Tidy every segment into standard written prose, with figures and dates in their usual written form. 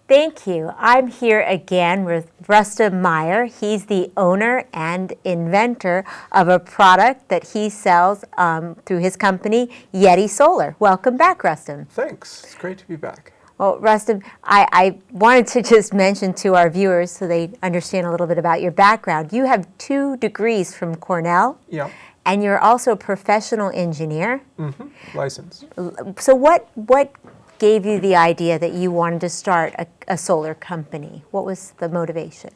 Thank you. I'm here again with Rustom Meyer. He's the owner and inventor of a product that he sells through his company, YetiSolar. Welcome back, Rustom. Thanks. It's great to be back. Well, Rustom, I wanted to just mention to our viewers so they understand a little bit about your background. You have 2 degrees from Cornell. Yeah. And you're also a professional engineer. Mm-hmm. License. So what gave you the idea that you wanted to start a solar company? What was the motivation?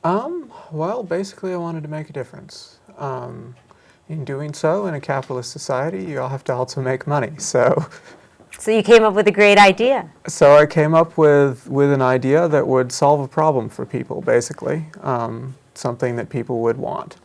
Well, basically I wanted to make a difference. In doing so, in a capitalist society, you all have to also make money. So you came up with a great idea. So I came up with an idea that would solve a problem for people, basically. Something that people would want.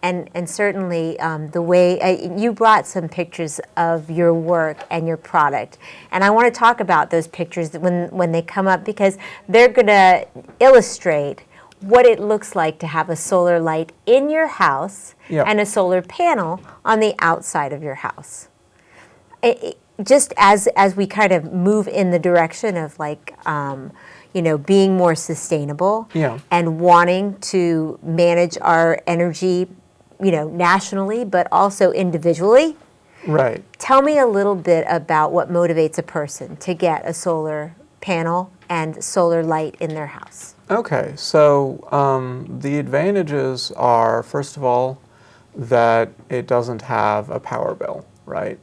And certainly the way you brought some pictures of your work and your product, and I want to talk about those pictures when they come up, because they're going to illustrate what it looks like to have a solar light in your house. Yep. And a solar panel on the outside of your house. Just as we kind of move in the direction of being more sustainable. Yeah. And wanting to manage our energy, nationally, but also individually. Right. Tell me a little bit about what motivates a person to get a solar panel and solar light in their house. Okay, so the advantages are, first of all, that it doesn't have a power bill, right?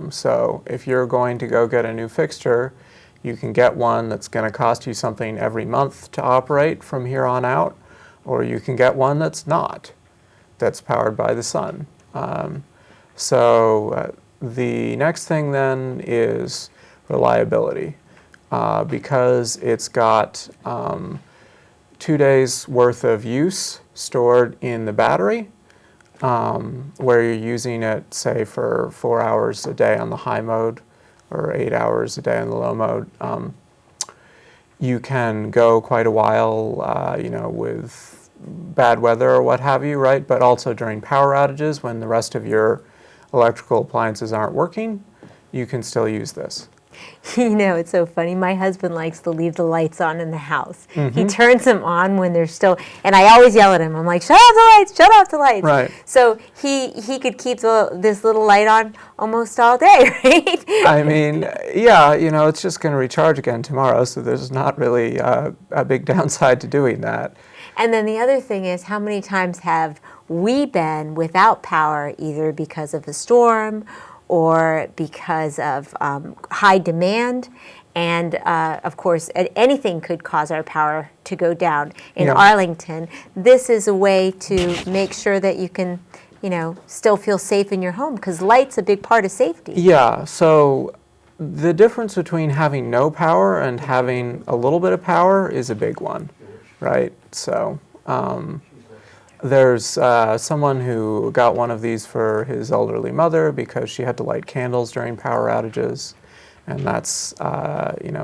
So if you're going to go get a new fixture, you can get one that's going to cost you something every month to operate from here on out, or you can get one that's not, that's powered by the sun. The next thing then is reliability, because it's got 2 days worth of use stored in the battery, where you're using it, say, for 4 hours a day on the high mode or 8 hours a day on the low mode. You can go quite a while, with bad weather or what have you, right? But also during power outages, when the rest of your electrical appliances aren't working, you can still use this. It's so funny. My husband likes to leave the lights on in the house. Mm-hmm. He turns them on when they're still, and I always yell at him. I'm like, shut off the lights, shut off the lights. Right. So he could keep this little light on almost all day, right? I mean, yeah, it's just going to recharge again tomorrow, so there's not really a big downside to doing that. And then the other thing is, how many times have we been without power, either because of a storm or because of high demand? And of course, anything could cause our power to go down. In Arlington, this is a way to make sure that you can, still feel safe in your home, because light's a big part of safety. Yeah, so the difference between having no power and having a little bit of power is a big one, right? So there's someone who got one of these for his elderly mother because she had to light candles during power outages, and that's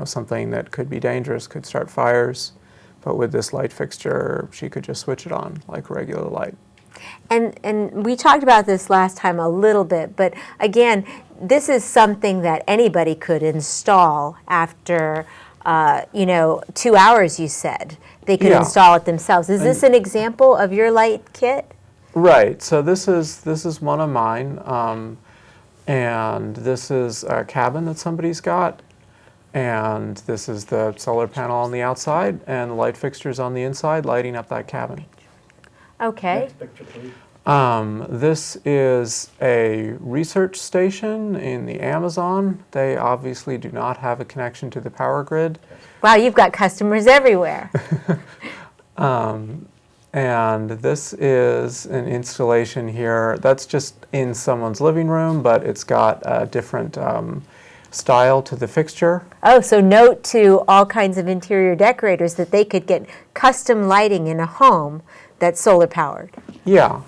something that could be dangerous, could start fires. But with this light fixture, she could just switch it on like a regular light. And we talked about this last time a little bit, but again, this is something that anybody could install after 2 hours, you said. They could install it themselves. Is this an example of your light kit? Right. So this is one of mine, and this is a cabin that somebody's got, and this is the solar panel on the outside, and the light fixtures on the inside lighting up that cabin. Okay. Next picture, please. This is a research station in the Amazon. They obviously do not have a connection to the power grid. Wow, you've got customers everywhere. And this is an installation here that's just in someone's living room, but it's got a different style to the fixture. Oh, so note to all kinds of interior decorators that they could get custom lighting in a home that's solar powered. Yeah.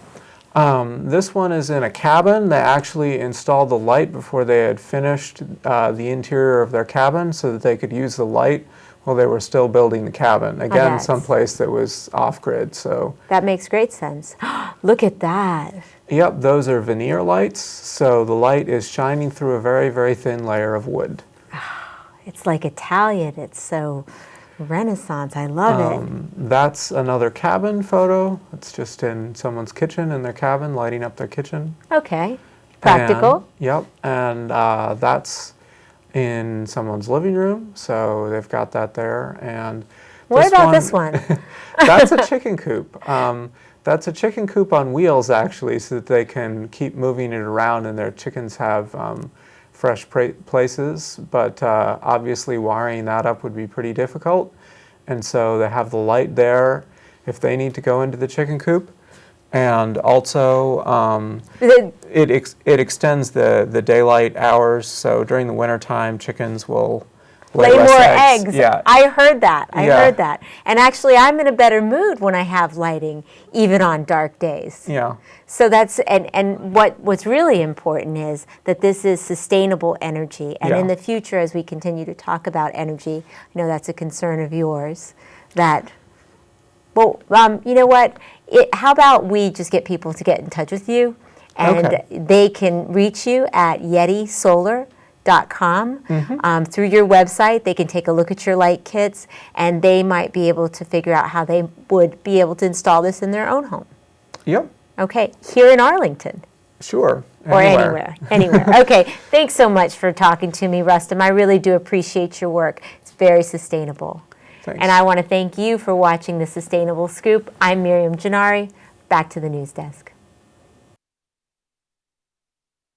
This one is in a cabin. They actually installed the light before they had finished the interior of their cabin so that they could use the light while they were still building the cabin. Again, someplace that was off-grid. So that makes great sense. Look at that. Yep, those are veneer lights. So the light is shining through a very, very thin layer of wood. It's like Italian. It's so Renaissance, I love it. That's another cabin photo. It's just in someone's kitchen, in their cabin, lighting up their kitchen. Okay, practical. And, yep, and that's in someone's living room, so they've got that there. And What about this one? That's a chicken coop. That's a chicken coop on wheels, actually, so that they can keep moving it around, and their chickens have fresh places. But obviously, wiring that up would be pretty difficult, and so they have the light there if they need to go into the chicken coop. And also, it extends the daylight hours, so during the wintertime, chickens will lay more less eggs. Yeah. I heard that. I Yeah. heard that. And actually, I'm in a better mood when I have lighting, even on dark days. Yeah. So that's and what's really important is that this is sustainable energy. And in Yeah. the future, as we continue to talk about energy, I know that's a concern of yours. That, well, you know what? How about we just get people to get in touch with you, and Okay. they can reach you at YetiSolar.com. Through your website. They can take a look at your light kits, and they might be able to figure out how they would be able to install this in their own home. Yep. Okay, here in Arlington. Sure. Or anywhere. Okay, thanks so much for talking to me, Rustom. I really do appreciate your work. It's very sustainable. Thanks. And I want to thank you for watching The Sustainable Scoop. I'm Miriam Gennari. Back to the news desk.